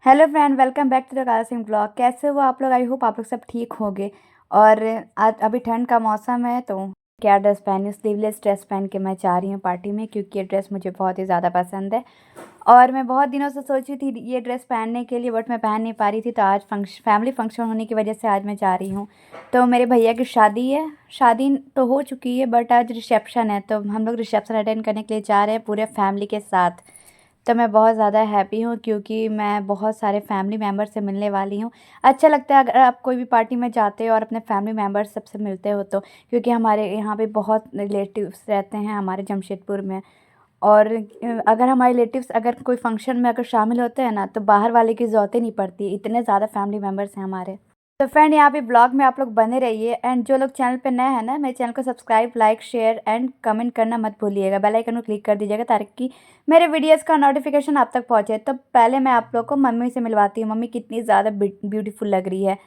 Hello friend, welcome back to the Kala Singh blog. कैसे हो आप लोग? आई होप आप लोग सब ठीक होंगे। और आज अभी ठंड का मौसम है तो क्या ड्रेस पहनी, स्लीवलेस ड्रेस पहन के मैं जा रही हूँ पार्टी में, क्योंकि ये ड्रेस मुझे बहुत ही ज़्यादा पसंद है। और मैं बहुत दिनों से सोची थी ये ड्रेस पहनने के लिए, बट मैं पहन नहीं पा रही थी। तो आज फैमिली फंक्शन होने की वजह से आज मैं जा रही हूँ। तो मेरे भैया की शादी है। शादी तो हो चुकी है बट आज रिसेप्शन है, तो हम लोग रिसेप्शन अटेंड करने के लिए जा रहे हैं पूरे फैमिली के साथ। तो मैं बहुत ज़्यादा हैप्पी हूँ क्योंकि मैं बहुत सारे फैमिली मेम्बर से मिलने वाली हूँ। अच्छा लगता है अगर आप कोई भी पार्टी में जाते हो और अपने फैमिली मेम्बर्स सबसे मिलते हो तो, क्योंकि हमारे यहाँ पे बहुत रिलेटिव्स रहते हैं हमारे जमशेदपुर में। और अगर हमारे रिलेटिव्स अगर कोई फंक्शन में अगर शामिल होते हैं ना, तो बाहर वाले की ज़रूरत ही नहीं पड़ती, इतने ज़्यादा फैमिली मेम्बर्स हैं हमारे। तो फ्रेंड, यहाँ पे ब्लॉग में आप लोग बने रहिए। एंड जो लोग चैनल पे नए हैं ना, मेरे चैनल को subscribe, like, share and comment करना मत भूलिएगा। बेल आइकन को क्लिक कर दीजिएगा ताकि मेरे वीडियोस का नोटिफिकेशन आप तक पहुँचे। तो पहले मैं आप लोग को मम्मी से मिलवाती हूँ। मम्मी कितनी ज़्यादा ब्यूटीफुल लग रही है।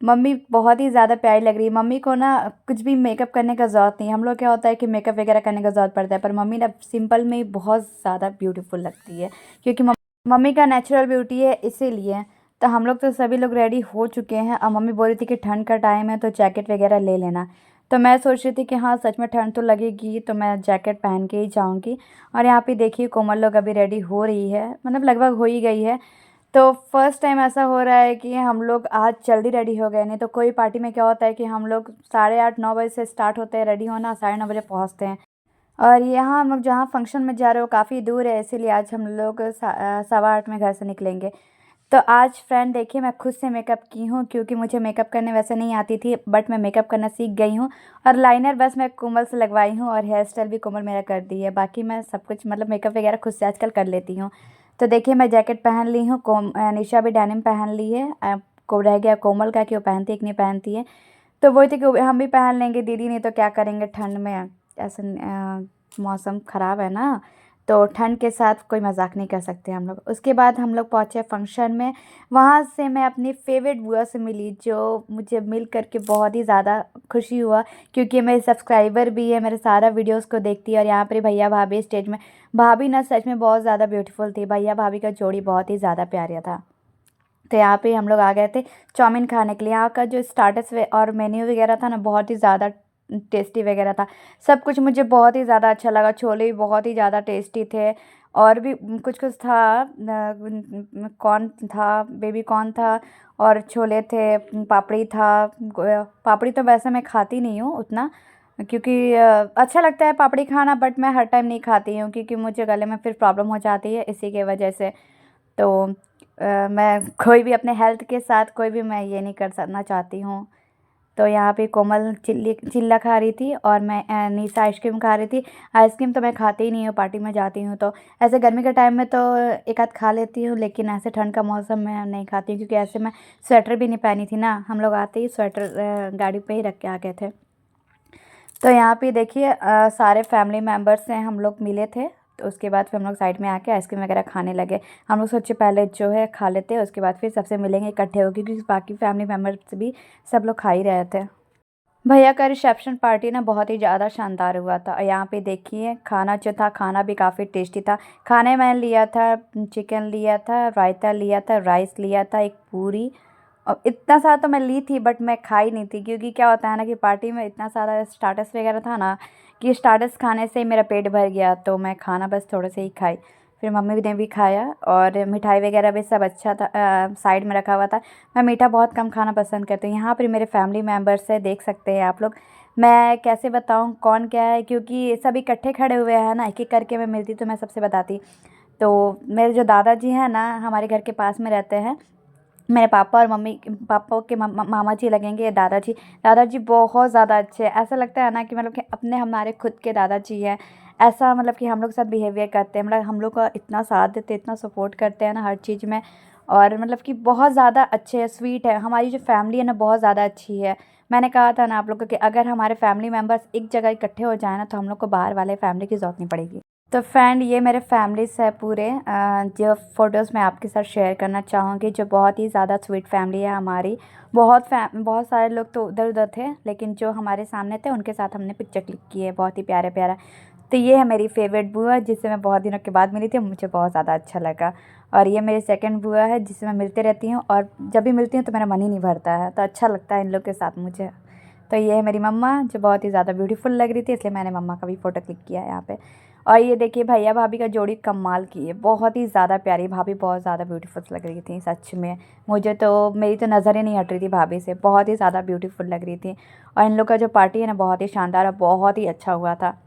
मम्मी बहुत ही ज़्यादा प्यारी लग रही है। मम्मी को ना कुछ भी मेकअप करने का ज़रूरत नहीं। हम लोग क्या होता है कि मेकअप वगैरह करने का ज़रूरत पड़ता है, पर मम्मी ना सिंपल में ही बहुत ज़्यादा ब्यूटीफुल लगती है, क्योंकि मम्मी का नेचुरल ब्यूटी है, इसीलिए। तो हम लोग तो सभी लोग रेडी हो चुके हैं। और मम्मी बोल रही थी कि ठंड का टाइम है तो जैकेट वगैरह ले लेना। तो मैं सोच रही थी कि हाँ, सच में ठंड तो लगेगी, तो मैं जैकेट पहन के ही जाऊँगी। और यहाँ पे देखिए कोमल लोग अभी रेडी हो रही है, मतलब लगभग हो ही गई है। तो फर्स्ट टाइम ऐसा हो रहा है कि हम लोग आज जल्दी रेडी हो गए। नहीं तो कोई पार्टी में क्या होता है कि हम लोग 8:30-9 बजे से स्टार्ट होते हैं रेडी होना, 9:30 बजे पहुँचते हैं। और यहाँ हम लोग जहाँ फंक्शन में जा रहे हो काफ़ी दूर है, इसीलिए आज हम लोग 8:15 में घर से निकलेंगे। तो आज फ्रेंड देखिए, मैं खुद से मेकअप की हूँ, क्योंकि मुझे मेकअप करने वैसे नहीं आती थी, बट मैं मेकअप करना सीख गई हूँ। और लाइनर बस मैं कोमल से लगवाई हूँ और हेयर स्टाइल भी कोमल मेरा कर दी है। बाकी मैं सब कुछ मतलब मेकअप वगैरह खुद से आजकल कर लेती हूँ। तो देखिए मैं जैकेट पहन ली हूँ, निशा भी डेनिम पहन ली है। को रह गया कोमल का कि वो पहनती है कि नहीं पहनती है। तो वही थी कि हम भी पहन लेंगे दीदी, नहीं तो क्या करेंगे ठंड में। ऐसा मौसम ख़राब है ना, तो ठंड के साथ कोई मजाक नहीं कर सकते हम लोग। उसके बाद हम लोग पहुँचे फंक्शन में। वहाँ से मैं अपनी फेवरेट बुआ से मिली, जो मुझे मिल करके बहुत ही ज़्यादा खुशी हुआ, क्योंकि मेरे सब्सक्राइबर भी है, मेरे सारा वीडियोस को देखती है। और यहाँ पर भैया भाभी स्टेज में, भाभी ना सच में बहुत ज़्यादा ब्यूटीफुल थी। भैया भाभी का जोड़ी बहुत ही ज़्यादा प्यारा था। तो यहाँ पे हम लोग आ गए थे चाउमीन खाने के लिए। यहाँ का जो स्टार्टर्स और मेन्यू वगैरह था ना, बहुत ही ज़्यादा टेस्टी वगैरह था। सब कुछ मुझे बहुत ही ज़्यादा अच्छा लगा। छोले भी बहुत ही ज़्यादा टेस्टी थे। और भी कुछ कुछ था, कॉर्न था, बेबी कॉर्न था, और छोले थे, पापड़ी था। पापड़ी तो वैसे मैं खाती नहीं हूँ उतना, क्योंकि अच्छा लगता है पापड़ी खाना, बट मैं हर टाइम नहीं खाती हूँ, क्योंकि मुझे गले में फिर प्रॉब्लम हो जाती है इसी के वजह से। तो मैं कोई भी अपने हेल्थ के साथ कोई भी मैं ये नहीं कर सकना चाहती हूँ। तो यहाँ पे कोमल चिल्ला खा रही थी और मैं निशा आइसक्रीम खा रही थी। आइसक्रीम तो मैं खाती ही नहीं हूँ, पार्टी में जाती हूँ तो। ऐसे गर्मी के टाइम में तो एक आध खा लेती हूँ, लेकिन ऐसे ठंड का मौसम में नहीं खाती हूँ, क्योंकि ऐसे मैं स्वेटर भी नहीं पहनी थी ना। हम लोग आते ही स्वेटर गाड़ी पे ही रख के आ गए थे। तो यहाँ पे देखिए सारे फैमिली मेम्बर्स से हम लोग मिले थे। तो उसके बाद फिर हम लोग साइड में आके आइसक्रीम वगैरह खाने लगे। हम लोग सोचे पहले जो है खा लेते हैं, उसके बाद फिर सबसे मिलेंगे इकट्ठे होकर, क्योंकि बाकी फैमिली मेम्बर्स भी सब लोग खा ही रहे थे। भैया का रिसेप्शन पार्टी ना बहुत ही ज़्यादा शानदार हुआ था। और यहाँ पे देखिए खाना जो था, खाना भी काफ़ी टेस्टी था। खाने में लिया था चिकन, लिया था रायता, लिया था राइस, लिया था एक पूरी। और इतना सारा तो मैं ली थी, बट मैं खाई नहीं थी, क्योंकि क्या होता है ना कि पार्टी में इतना सारा स्टार्टर्स वगैरह था ना, कि स्टार्टर्स खाने से ही मेरा पेट भर गया। तो मैं खाना बस थोड़े से ही खाई। फिर मम्मी ने भी खाया, और मिठाई वगैरह भी सब अच्छा था, साइड में रखा हुआ था। मैं मीठा बहुत कम खाना पसंद करती हूँ। यहाँ पर मेरे फैमिली मेम्बर्स है, देख सकते हैं आप लोग। मैं कैसे बताऊँ कौन क्या है, क्योंकि सब इकट्ठे खड़े हुए हैं ना, एक एक करके मैं मिलती तो मैं सबसे बताती। तो मेरे जो दादाजी हैं ना, हमारे घर के पास में रहते हैं। मेरे पापा और मम्मी, पापा के मामा जी लगेंगे, दादाजी। दादाजी बहुत ज़्यादा अच्छे हैं। ऐसा लगता है ना कि मतलब कि अपने हमारे खुद के दादाजी हैं। ऐसा मतलब कि हम लोग साथ बिहेवियर करते हैं, मतलब हम लोग का इतना साथ देते हैं, इतना सपोर्ट करते हैं ना हर चीज़ में। और मतलब कि बहुत ज़्यादा अच्छे हैं, स्वीट है। हमारी जो फैमिली है ना, बहुत ज़्यादा अच्छी है। मैंने कहा था ना आप लोगों को कि अगर हमारे फैमिली मेम्बर्स एक जगह इकट्ठे हो जाए ना, तो हम लोग को बाहर वाले फैमिली की ज़रूरत नहीं पड़ेगी। तो फ्रेंड, ये मेरे फैमिलीस है पूरे, जो फ़ोटोज़ मैं आपके साथ शेयर करना चाहूँगी, जो बहुत ही ज़्यादा स्वीट फैमिली है हमारी। बहुत सारे लोग तो उधर उधर थे, लेकिन जो हमारे सामने थे उनके साथ हमने पिक्चर क्लिक की है, बहुत ही प्यारा प्यारा। तो ये है मेरी फेवरेट बुआ जिससे मैं बहुत दिनों के बाद मिली थी, मुझे बहुत ज़्यादा अच्छा लगा। और ये मेरी सेकंड बुआ है जिससे मैं मिलते रहती हूँ और जब भी मिलती हूँ तो मेरा मन ही नहीं भरता है, तो अच्छा लगता है इन लोग के साथ मुझे। तो ये है मेरी मम्मा जो बहुत ही ज़्यादा ब्यूटीफुल लग रही थी, इसलिए मैंने मम्मा का भी फ़ोटो क्लिक किया है यहाँ पे। और ये देखिए भैया भाभी का जोड़ी कमाल की है, बहुत ही ज़्यादा प्यारी, भाभी बहुत ज़्यादा ब्यूटीफुल लग रही थी सच में। मुझे तो मेरी तो नज़र ही नहीं हट रही थी भाभी से, बहुत ही ज़्यादा ब्यूटीफुल लग रही थी। और इन लोग का जो पार्टी है ना बहुत ही शानदार और बहुत ही अच्छा हुआ था।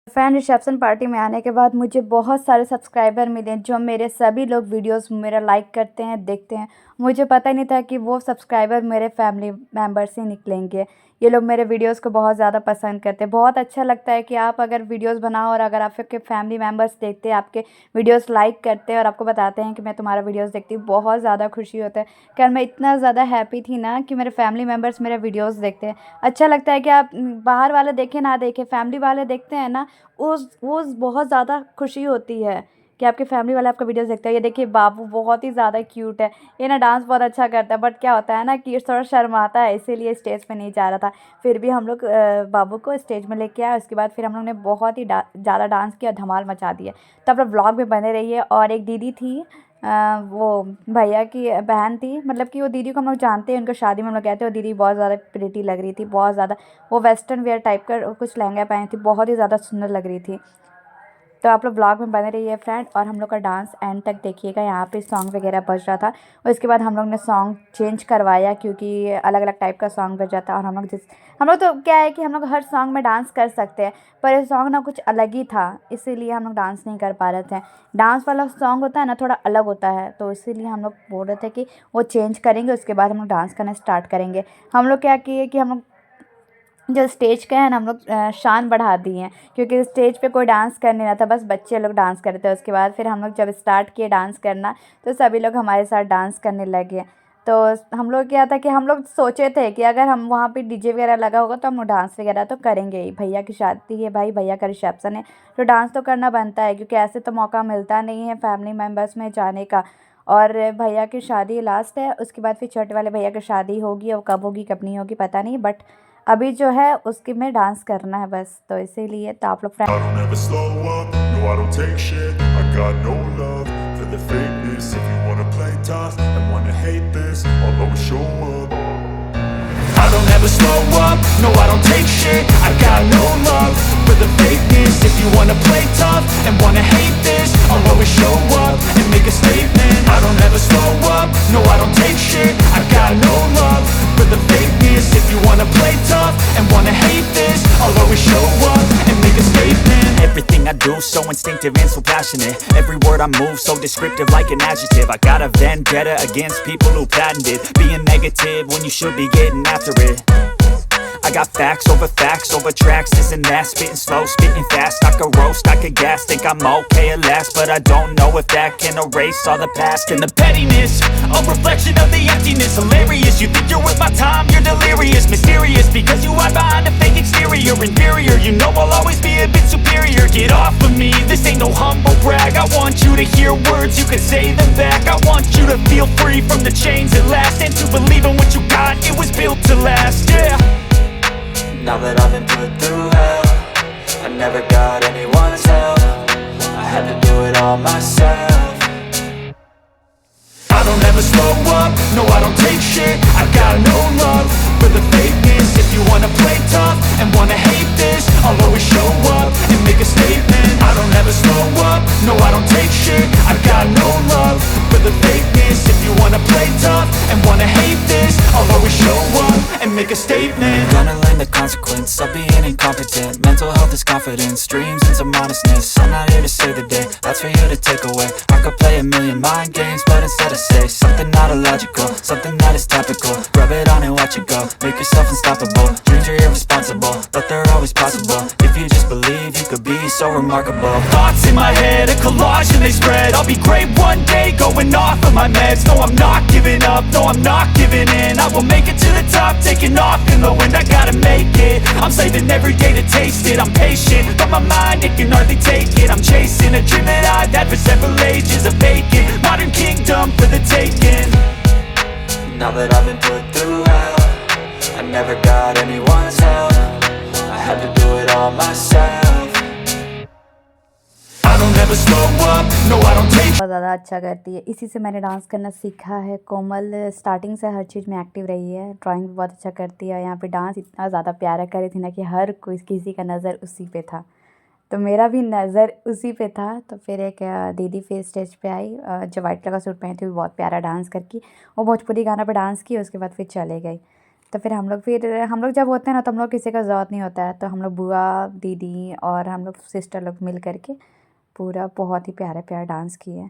फ़ैन रिसेप्शन पार्टी में आने के बाद मुझे बहुत सारे सब्सक्राइबर मिले जो मेरे सभी लोग वीडियोस मेरा लाइक करते हैं, देखते हैं। मुझे पता ही नहीं था कि वो सब्सक्राइबर मेरे फैमिली मेम्बर्स से निकलेंगे। ये लोग मेरे वीडियोस को बहुत ज़्यादा पसंद करते हैं। बहुत अच्छा लगता है कि आप अगर वीडियोस बनाओ और अगर आपके फैमिली मेम्बर्स देखते हैं, आपके वीडियोस लाइक करते हैं और आपको बताते हैं कि मैं तुम्हारा वीडियोस देखती हूँ, बहुत ज़्यादा खुशी होता है। कल मैं इतना ज़्यादा हैप्पी थी ना कि मेरे फैमिली मेम्बर्स मेरे वीडियोस देखते हैं। अच्छा लगता है कि आप बाहर वाले देखें ना देखें, फैमिली वाले देखते हैं ना, उस बहुत ज़्यादा खुशी होती है कि आपके फैमिली वाले आपका वीडियोस देखते हैं। ये देखिए बाबू बहुत ही ज़्यादा क्यूट है, ये ना डांस बहुत अच्छा करता है, बट क्या होता है ना कि थोड़ा शर्माता है, इसीलिए स्टेज पे नहीं जा रहा था। फिर भी हम लोग बाबू को स्टेज में लेके आए, उसके बाद फिर हम लोग ने बहुत ही ज़्यादा डांस किया, धमाल मचा दिया। तो आप लोग व्लॉग में बने रहिए। और एक दीदी थी, वो भैया की बहन थी, मतलब कि वो दीदी को हम लोग जानते हैं, उनको शादी में हम लोग गए थे। वो दीदी बहुत ज़्यादा प्रिटी लग रही थी, बहुत ज़्यादा। वो वेस्टर्न वेयर टाइप का कुछ लहंगा पहनी थी, बहुत ही ज़्यादा सुंदर लग रही थी। तो आप लोग ब्लॉग में बने रहिए फ्रेंड, और हम लोग का डांस एंड तक देखिएगा। यहाँ पे सॉन्ग वगैरह बज रहा था और इसके बाद हम लोग ने सॉन्ग चेंज करवाया क्योंकि अलग अलग टाइप का सॉन्ग बज रहा था। और हम लोग तो क्या है कि हम लोग हर सॉन्ग में डांस कर सकते हैं, पर ये सॉन्ग ना कुछ अलग ही था, इसीलिए हम लोग डांस नहीं कर पा रहे थे। डांस वाला सॉन्ग होता है ना थोड़ा अलग होता है, तो इसीलिए हम लोग बोल रहे थे कि वो चेंज करेंगे, उसके बाद हम लोग डांस करना स्टार्ट करेंगे। हम लोग क्या किए कि हम लोग जो स्टेज का है ना, हम लोग शान बढ़ा दिए हैं क्योंकि स्टेज पे कोई डांस कर नहीं रहा था, बस बच्चे लोग डांस कर रहे थे। उसके बाद फिर हम लोग जब स्टार्ट किए डांस करना, तो सभी लोग हमारे साथ डांस करने लगे। तो हम लोग क्या था कि हम लोग सोचे थे कि अगर हम वहाँ पे डीजे वगैरह लगा होगा तो हम डांस वगैरह तो करेंगे ही। भैया की शादी है भाई, भैया का रिसेप्शन है, तो डांस तो करना बनता है क्योंकि ऐसे तो मौका मिलता नहीं है फैमिली मेम्बर्स में जाने का। और भैया की शादी लास्ट है, उसके बाद फिर छोटे वाले भैया की शादी होगी, और कब होगी कब नहीं होगी पता नहीं, बट अभी जो है उसके में डांस करना है बस, तो इसीलिए तो आप लोग I don't ever slow up, no I don't take shit. I got no love for the fakeness. If you wanna play tough and wanna hate this, I'll always show up. I don't ever slow up, no I don't take shit. I got no love for the fakeness. If you wanna play tough and wanna hate this, I'll always show up and make a statement. I don't ever slow up, no I don't take shit. I got no love for the fakeness. If you wanna play tough and wanna hate this, I'll always show up and make a statement. Everything I do so instinctive and so passionate. Every word I move so descriptive like an adjective. I got a vendetta against people who patented being negative when you should be getting after it. I got facts over tracks, this and that. Spitting slow, spitting fast, I could roast, I could gas. Think I'm okay at last, but I don't know if that can erase all the past. And the pettiness, a reflection of the emptiness. Hilarious, you think you're worth my time, you're delirious. Mysterious, because you hide behind a fake exterior. Inferior, you know I'll always be a bit superior. Get off of me, this ain't no humble brag. I want you to hear words, you can say them back. I want you to feel free from the chains at last, and to believe in what you got, it was built to last, yeah. Now that I've been put through hell, I never got anyone's help. I had to do it all myself. I don't ever slow up, no I don't take shit. I got no love for the fakeness. If you wanna play tough and wanna hate this, I'll always show up and make a statement. I don't ever slow up, no I don't take shit. I got no love for the fakeness. If you wanna play tough and wanna hate this, I'll always show up and make a statement. Gonna learn the consequence of being incompetent. Mental health is confidence, dreams and some honestness. I'm not here to save the day, that's for you to take away. I could play a million mind games, but instead I say something not illogical, something that is topical. Rub it on and watch it go, make yourself unstoppable. Dreams are irresponsible, but they're always possible. If you just believe, you could be so remarkable. Thoughts in my head, a collage and they spread. I'll be great one day, going off of my meds. No, I'm not giving up, no, I'm not giving in. I will make it to the top, taking off in the wind. I gotta make it, I'm saving every day to taste it. I'm patient, but my mind, it can hardly take it. I'm chasing a dream that I've had for several ages. A vacant, modern kingdom for the taking. Now that I've been put through hell, I never got anyone's help. I had to do it all myself. No, I don't take बहुत ज़्यादा अच्छा करती है, इसी से मैंने dance करना सीखा है। कोमल स्टार्टिंग से हर चीज़ में एक्टिव रही है, ड्राइंग भी बहुत अच्छा करती है। यहाँ पे डांस इतना ज़्यादा प्यारा कर रही थी ना कि हर कोई किसी का नज़र उसी पे था, तो मेरा भी नज़र उसी पे था। तो फिर एक दीदी फिर स्टेज पे आई, जो वाइट कलर का सूट पहनी थी, वो बहुत प्यारा डांस करके वो भोजपुरी गाना पे डांस की, उसके बाद फिर चले गई। तो फिर हम लोग जब होते हैं ना, तो हम लोग किसी का ज़रूरत नहीं होता है, तो हम लोग बुआ दीदी और हम लोग सिस्टर लोग मिल करके पूरा बहुत ही प्यारा प्यारा डांस किए।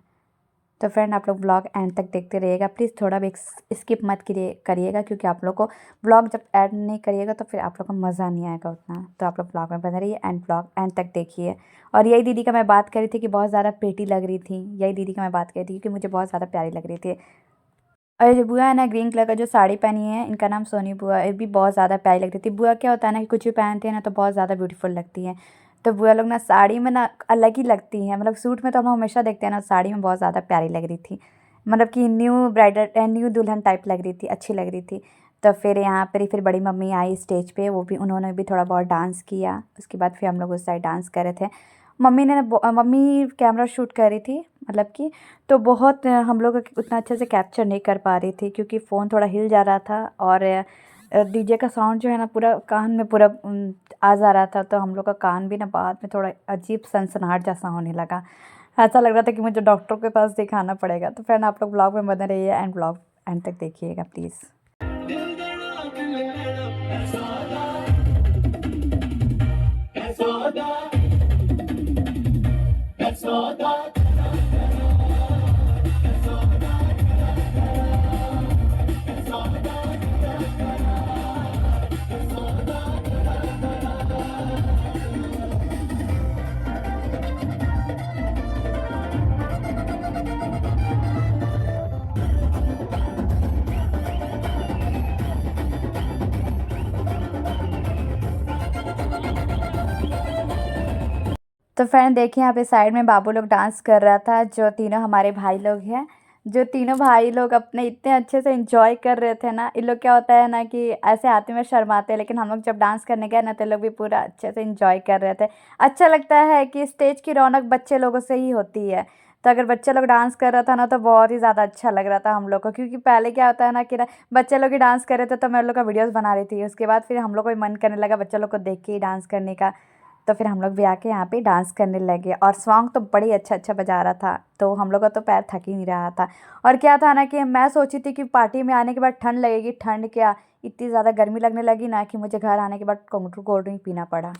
तो फ्रेंड आप लोग व्लॉग एंड तक देखते रहिएगा, प्लीज़ थोड़ा भी स्किप मत करिएगा, क्योंकि आप लोग को व्लॉग जब ऐड नहीं करिएगा तो फिर आप लोग को मज़ा नहीं आएगा उतना। तो आप लोग व्लॉग में बने रहिए एंड व्लॉग एंड तक देखिए। और यही दीदी का मैं बात करी थी कि बहुत ज़्यादा प्रीटी लग रही थी, यही दीदी का मैं बात करी थी क्योंकि मुझे बहुत ज़्यादा प्यारी लग रही थी। और ये जो बुआ है ना, ग्रीन कलर का जो साड़ी पहनी है, इनका नाम सोनी बुआ, ये भी बहुत ज़्यादा प्यारी लगती थी। बुआ क्या होता है ना कि कुछ भी पहनती है ना तो बहुत ज़्यादा ब्यूटीफुल लगती है। तो बुआ लोग ना साड़ी में ना अलग ही लगती हैं, मतलब सूट में तो हम लोग हमेशा देखते हैं ना, साड़ी में बहुत ज़्यादा प्यारी लग रही थी, मतलब कि न्यू दुल्हन टाइप लग रही थी, अच्छी लग रही थी। तो फिर यहाँ पर ही फिर बड़ी मम्मी आई स्टेज पे, वो भी उन्होंने भी थोड़ा बहुत डांस किया। उसके बाद फिर हम लोग उस साइड डांस कर रहे थे। मम्मी कैमरा शूट कर रही थी, मतलब कि तो बहुत हम लोग उतना अच्छे से कैप्चर नहीं कर पा रही थी, क्योंकि फ़ोन थोड़ा हिल जा रहा था और डीजे का साउंड जो है ना पूरा कान में पूरा आ जा रहा था। तो हम लोग का कान भी ना बाद में थोड़ा अजीब सनसनाहट जैसा होने लगा, ऐसा लग रहा था कि मुझे डॉक्टर के पास दिखाना पड़ेगा। तो फ्रेंड आप लोग ब्लॉग में बने रहिए एंड ब्लॉग एंड तक देखिएगा प्लीज़। तो फ्रेंड देखिए यहाँ पे साइड में बाबू लोग डांस कर रहा था, जो तीनों हमारे भाई लोग हैं, जो तीनों भाई लोग अपने इतने अच्छे से एंजॉय कर रहे थे ना। इन लोग क्या होता है ना कि ऐसे आते में शर्माते हैं, लेकिन हम लोग जब डांस करने गए ना तो लोग भी पूरा अच्छे से एंजॉय कर रहे थे। अच्छा लगता है कि स्टेज की रौनक बच्चे लोगों से ही होती है। तो अगर बच्चे लोग डांस कर रहा था ना तो बहुत ही ज़्यादा अच्छा लग रहा था हम लोग को, क्योंकि पहले क्या होता है ना कि बच्चे लोग ही डांस कर रहे थे तो मैं उन लोग का वीडियोज़ बना रही थी। उसके बाद फिर हम लोग को भी मन करने लगा बच्चे लोग को देख के ही डांस करने का। तो फिर हम लोग भी आके यहाँ पे डांस करने लगे, और सॉन्ग तो बड़ी अच्छा अच्छा बजा रहा था, तो हम लोग का तो पैर थक ही नहीं रहा था। और क्या था ना कि मैं सोची थी कि पार्टी में आने के बाद ठंड लगेगी, ठंड क्या, इतनी ज़्यादा गर्मी लगने लगी ना कि मुझे घर आने के बाद कोल्ड ड्रिंक पीना पड़ा।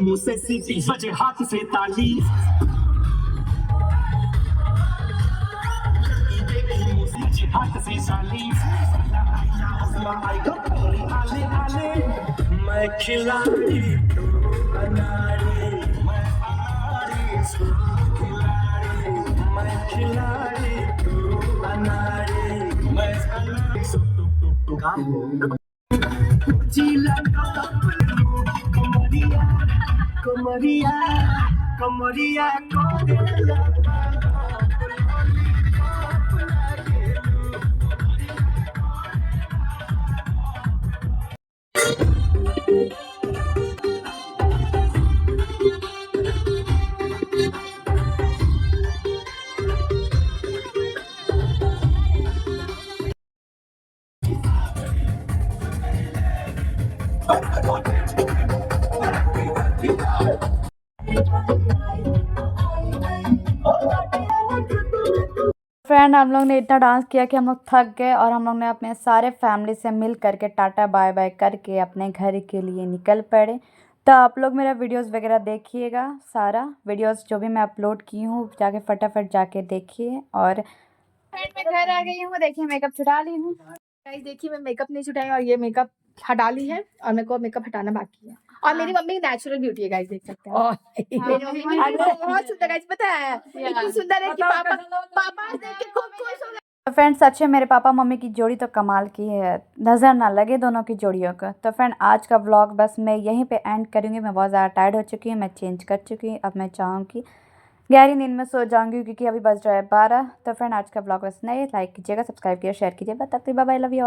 मुझसे सीटी बजे हाथ से ताली मुझे हाथ से साली आले आले मैं खिलाड़ी तू अनाड़ी मैं अनाड़ी तू खिलाड़ी मैं खिलाड़ी तू अनाड़ी मैं अनाड़ी जिला कमरिया कमरिया कमरिया फ्रेंड हम लोग ने इतना डांस किया कि हम लोग थक गए और हम लोग ने अपने सारे फैमिली से मिल करके टाटा बाय बाय करके अपने घर के लिए निकल पड़े। तो आप लोग मेरा वीडियोस वगैरह देखिएगा, सारा वीडियोस जो भी मैं अपलोड की हूँ जाके फटाफट जाके देखिए। और फ्रेंड मैं घर आ गई हूँ, देखिए मेकअप छुड़ा ली हूँ। गाइस देखिए मैं मेकअप नहीं छुटाई और ये मेकअप हटा ली है और मेरे को मेकअप हटाना बाकी है। और मेरी मम्मी नेचुरल ब्यूटी है गाइस, देख सकते हैं। मेरी मम्मी बहुत सुंदर गाइस, पता है इतनी सुंदर है कि पापा देख के खूब खुश हो गए। तो फ्रेंड सच है मेरे पापा मम्मी की जोड़ी तो कमाल की है, नज़र ना लगे दोनों की जोड़ियों का। तो फ्रेंड आज का व्लॉग बस मैं यहीं पे एंड करूँगी। मैं बहुत ज़्यादा टायर्ड हो चुकी हूँ, मैं चेंज कर चुकी हूँ। अब मैं चाहूँगी गहरी नींद में सो जाऊँगी क्योंकि अभी बज रहा है 12। तो फ्रेंड आज का व्लॉग बस नहीं, लाइक कीजिएगा, सब्सक्राइब कीजिए, शेयर कीजिए। तब तक बाय बाय, लव यू।